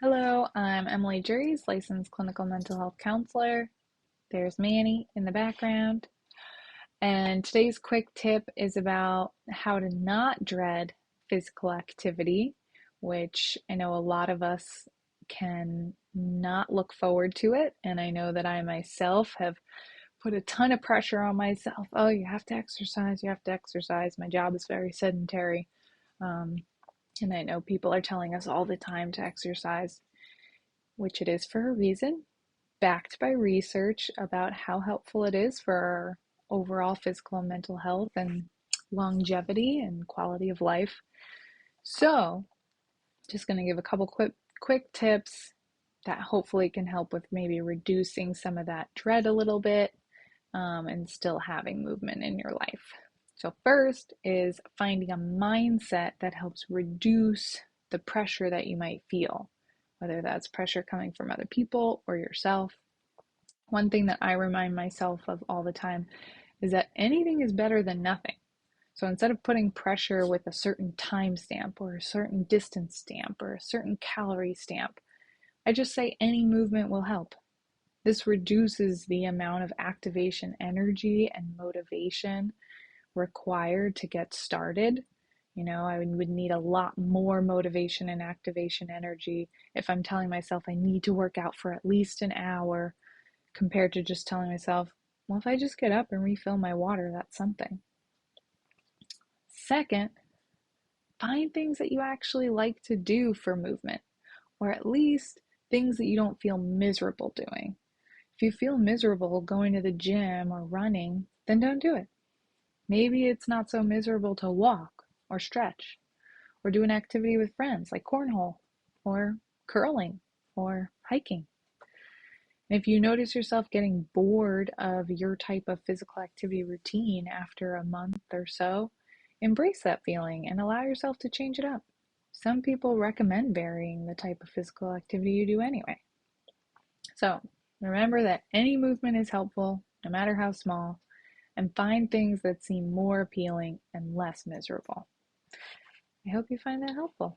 Hello, I'm Emily Juries, licensed clinical mental health counselor. There's Manny in the background. And today's quick tip is about how to not dread physical activity, which I know a lot of us can not look forward to it. And I know that I myself have put a ton of pressure on myself. Oh, you have to exercise, you have to exercise. My job is very sedentary. Um, and I know people are telling us all the time to exercise, which it is for a reason, backed by research about how helpful it is for our overall physical and mental health and longevity and quality of life. So, just going to give a couple quick tips that hopefully can help with maybe reducing some of that dread a little bit, and still having movement in your life. So, first is finding a mindset that helps reduce the pressure that you might feel, whether that's pressure coming from other people or yourself. One thing that I remind myself of all the time is that anything is better than nothing. So instead of putting pressure with a certain time stamp or a certain distance stamp or a certain calorie stamp, I just say any movement will help. This reduces the amount of activation energy and motivation required to get started. I would need a lot more motivation and activation energy if I'm telling myself I need to work out for at least an hour compared to just telling myself, well, if I just get up and refill my water, that's something. Second, find things that you actually like to do for movement, or at least things that you don't feel miserable doing. If you feel miserable going to the gym or running, then don't do it. Maybe it's not so miserable to walk or stretch or do an activity with friends like cornhole or curling or hiking. And if you notice yourself getting bored of your type of physical activity routine after a month or so, embrace that feeling and allow yourself to change it up. Some people recommend varying the type of physical activity you do anyway. So remember that any movement is helpful, no matter how small, and find things that seem more appealing and less miserable. I hope you find that helpful.